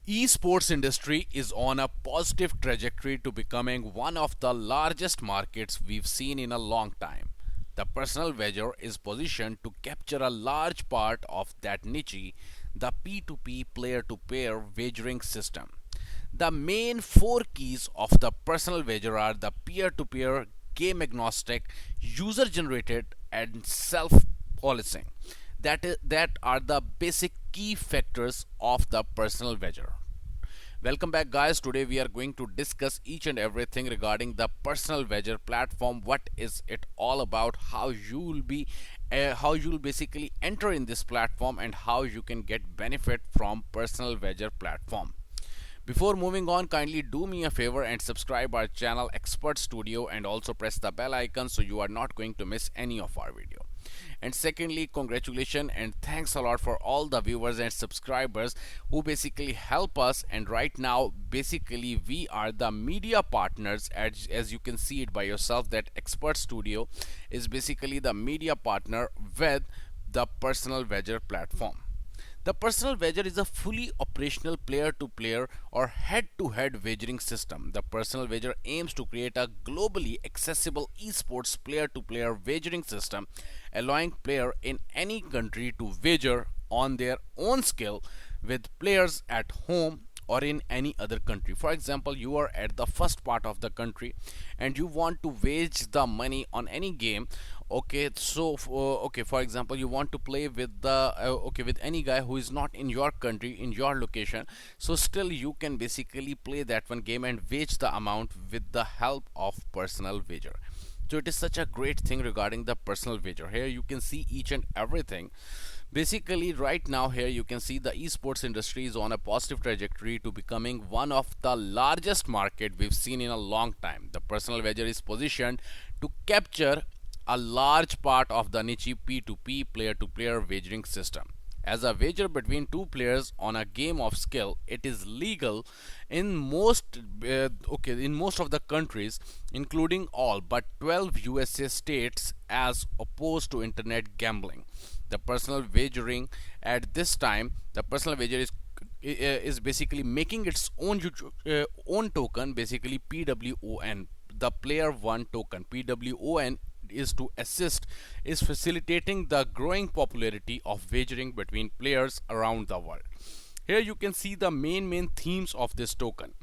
Esports industry is on a positive trajectory to becoming one of the largest markets we've seen in a long time. The personal wager is positioned to capture a large part of that niche, the P2P player-to-player wagering system. The main four keys of the personal wager are the peer-to-peer, game agnostic, user generated and self-policing. That are the basic key factors of the personal wager. Welcome back, guys. Today we are going to discuss each and everything regarding the personal wager platform. What is it all about? How you'll basically enter in this platform and how you can get benefit from personal wager platform. Before moving on, kindly do me a favor and subscribe our channel Expert Studio and also press the bell icon so you are not going to miss any of our video. And secondly, congratulations and thanks a lot for all the viewers and subscribers who basically help us. And right now, basically, we are the media partners, as you can see it by yourself, that Expert Studio is basically the media partner with the personal wager platform. The personal wager is a fully operational player-to-player or head-to-head wagering system. The personal wager aims to create a globally accessible esports player-to-player wagering system, allowing players in any country to wager on their own skill with players at home or in any other country. For example, you are at the first part of the country and you want to wage the money on any game. Okay, so for example, you want to play with with any guy who is not in your country, in your location. So still you can basically play that one game and wage the amount with the help of personal wager. So it is such a great thing regarding the personal wager. Here you can see each and everything. Basically, right now here you can see the esports industry is on a positive trajectory to becoming one of the largest market we've seen in a long time. The personal wager is positioned to capture a large part of the niche P2P player-to-player wagering system. As a wager between two players on a game of skill, it is legal in most of the countries, including all but 12 USA states, as opposed to internet gambling. The personal wagering at this time, the personal wager is basically making its own token, basically PWON, the player one token. PWON is to assist is facilitating the growing popularity of wagering between players around the world. Here you can see the main themes of this token.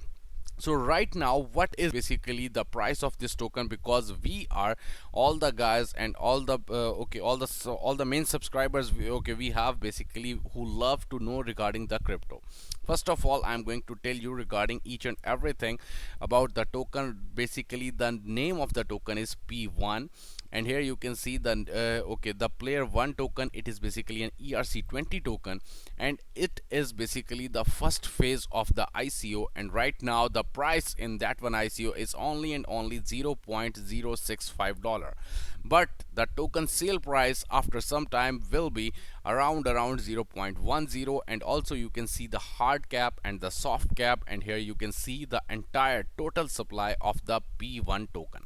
So right now, what is basically the price of this token? Because we are all the guys and all the all the main subscribers we have basically who love to know regarding the crypto. First of all, I'm going to tell you regarding each and everything about the token. Basically, the name of the token is P1, and here you can see the player one token. It is basically an ERC20 token, and it is basically the first phase of the ICO. And right now the price in that one ICO is only and only $0.065, but the token sale price after some time will be around 0.10. And also you can see the hard cap and the soft cap, and here you can see the entire total supply of the P1 token.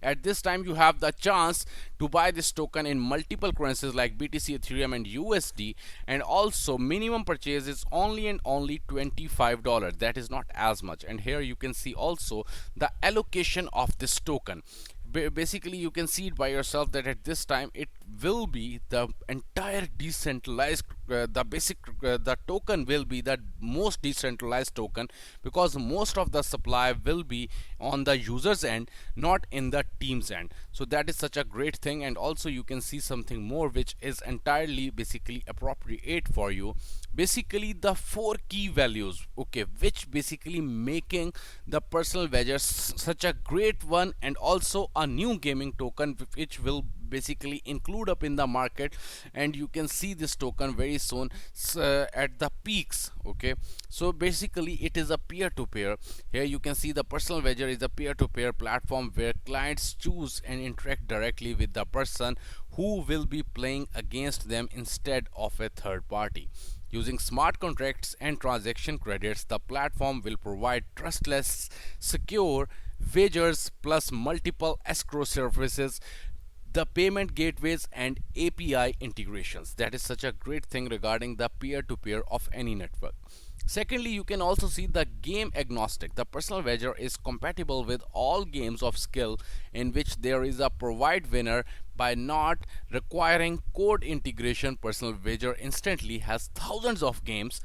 At this time, you have the chance to buy this token in multiple currencies like BTC, Ethereum, and USD. And also, minimum purchase is only and only $25. That is not as much. And here you can see also the allocation of this token. Basically, you can see it by yourself that at this time it will be the entire decentralized the token will be the most decentralized token, because most of the supply will be on the user's end, not in the team's end. So that is such a great thing. And also you can see something more which is entirely basically appropriate for you. Basically the four key values, which basically making the personal wager such a great one, and also a new gaming token which will basically include up in the market. And you can see this token very soon at the peaks. So basically it is a peer-to-peer. Here you can see the personal wager is a peer-to-peer platform where clients choose and interact directly with the person who will be playing against them instead of a third party. Using smart contracts and transaction credits, the platform will provide trustless, secure wagers plus multiple escrow services, the payment gateways and API integrations. That is such a great thing regarding the peer-to-peer of any network. Secondly, you can also see the game agnostic. The personal wager is compatible with all games of skill in which there is a provide winner by not requiring code integration. Personal wager instantly has thousands of games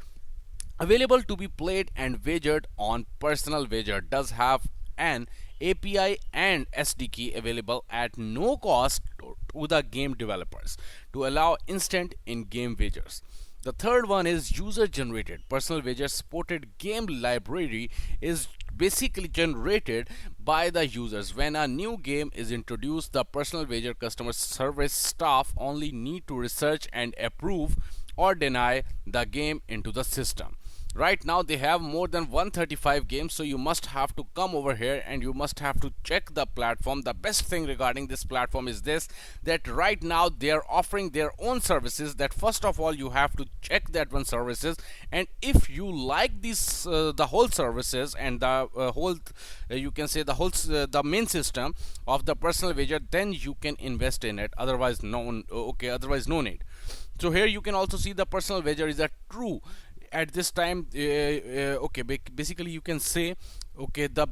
available to be played and wagered on. Personal wager does have an API and SDK available at no cost to the game developers to allow instant in-game wagers. The third one is user generated. Personal wager supported game library is basically generated by the users. When a new game is introduced, the personal wager customer service staff only need to research and approve or deny the game into the system. Right now they have more than 135 games, so you must have to come over here and you must have to check the platform. The best thing regarding this platform is this, that right now they are offering their own services. That first of all you have to check that one services, and if you like this the whole services and the whole you can say the whole the main system of the personal wager, then you can invest in it. Otherwise no, okay, otherwise no need. So here you can also see the personal wager is a true at this time. Okay, basically you can say, okay, the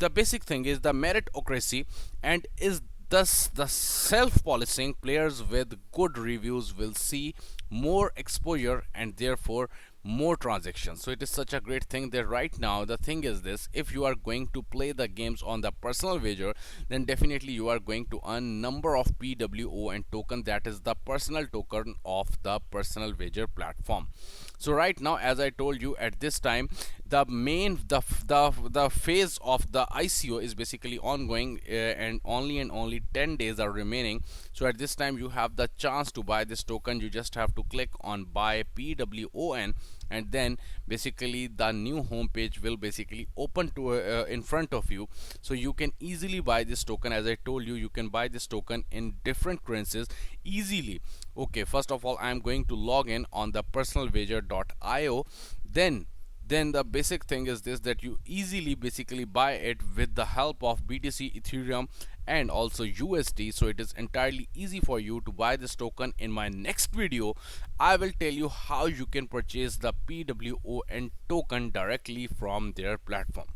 basic thing is the meritocracy and is thus the self-policing. Players with good reviews will see more exposure and therefore more transactions. So it is such a great thing that right now the thing is this, if you are going to play the games on the personal wager, then definitely you are going to earn number of PWO and token, that is the personal token of the personal wager platform. So right now, as I told you, at this time the main the phase of the ICO is basically ongoing, and only 10 days are remaining. So at this time you have the chance to buy this token. You just have to click on buy PWON, and then basically the new home page will basically open to in front of you, so you can easily buy this token. As I told you, you can buy this token in different currencies easily. Okay, first of all I am going to log in on the personalwager.io. Then the basic thing is this, that you easily basically buy it with the help of BTC, Ethereum and also USD. So it is entirely easy for you to buy this token. In my next video I will tell you how you can purchase the PWON token directly from their platform.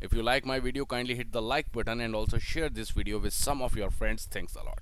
If you like my video, kindly hit the like button and also share this video with some of your friends. Thanks a lot.